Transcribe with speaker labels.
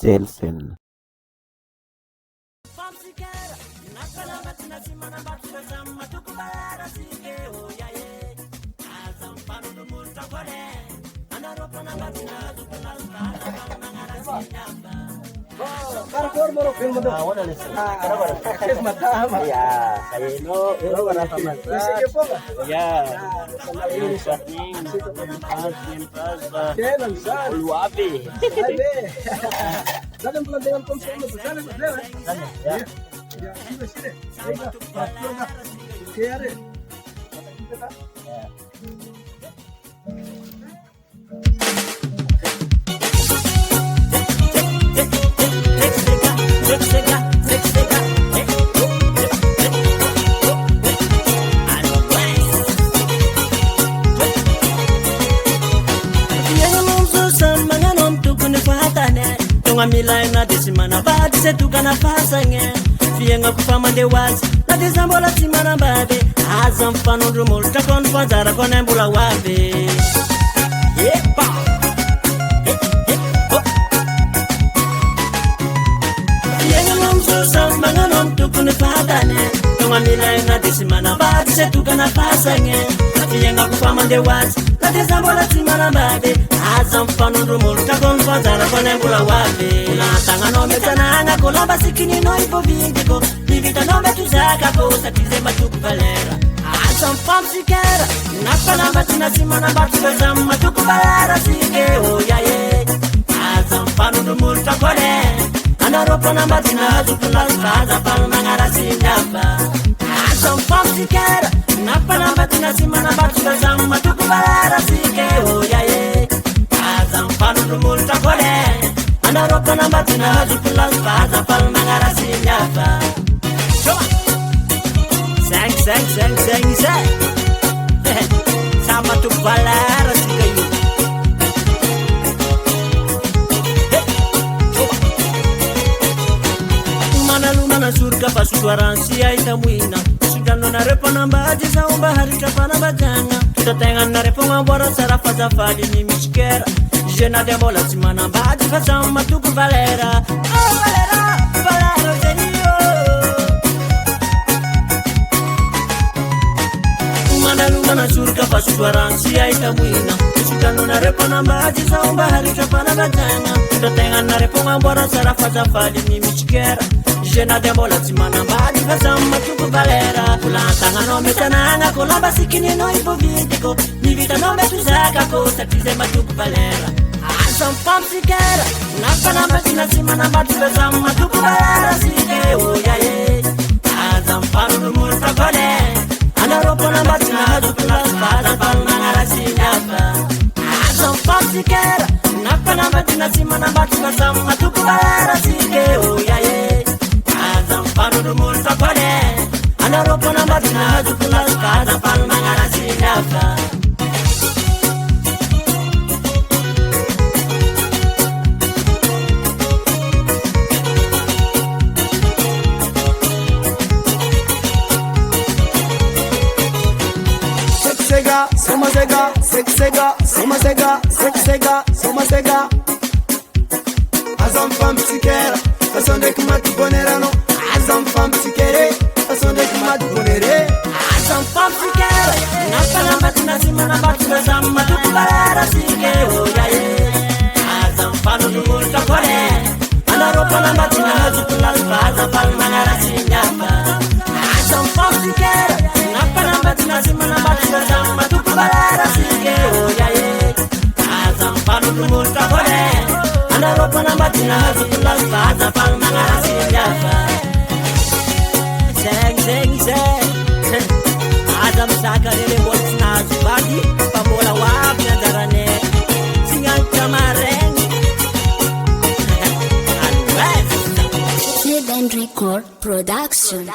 Speaker 1: Jelsen.
Speaker 2: Milaina desimana badi setukana fasange fienga kufama de wazi na desambola simana babe azam fanundru multa kon fanzara kon embula wabe yepa fienga nomso sambanga nom tukune fatane tonga milaina desimana badi setukana fasange fienga kufama de wazi na desambola simana babe azam fanundru multa kon fanzara kon embula wabe tanga no metananga kolamba sikini no ipo vindiko vivita no metuzaka kosa kizema tukuvalera asam pam sikera nakalamba tunasimana batuzama tukuvalera sike oyaye asam panu do multa kore anaropa namba tinazu tunalfaza palmangara sindaba asam pam sikera nakalamba tunasimana batuzama tukuvalera sike oyaye asam panu do multa kore Anaropa namba tinazu tunalfaza palmangara sindaba Sang say sama tukuvalera sike yo Lumana surga pasuaransia itamuina Sugano na repo namba ajisa umba harika pana bajanga Tutatenga na repo ngabora sarafa zafadi ni mishkera Jena de bola simana baji fasama tuku valera Oh valera serio Lumana surga pasuaransia itamuina Sugano na repo namba ajisa umba harika pana bajanga Tutatenga na repo ngabora sarafa zafadi ni mishkera Jena de bola simana baji fasama tuku valera Kulantanga no metananga kolamba sikini no ipo vidiko Ni vita no metuzaka kosa kizema tuku valera Asam pam sikera Nakalamba tinasimana baji fasama tuku valera sike oyaye Asam panu multa kone Anaropa namba tinazu tunalfaza palmangara sindaba Asam pam sikera Nakalamba tinasimana baji fasama tuku valera sike oyaye Panu multa kone Anaropa namba tinazu tunalfaza palmangara sindaba
Speaker 3: Sega Azam fam sikera Asonde kumatu bonerano Azam fam sikere Asonde kumatu bonere
Speaker 2: Azam fam sikera Nakalamba tunasimana batuzama tukuvalera sike oyaye Azam panu multa kone Anaropa namba tinazu tunalfaza palmangara sindaba Azam fam sikera Nakalamba tunasimana batuzama tukuvalera sike oyaye Azam panu multa kone Anaropa namba tinazu tunalfaza palmangara sindaba Seng Adam sakarele bolsnazu bagi pamola wab nazarane Singan kamareng
Speaker 4: Save and Record Production.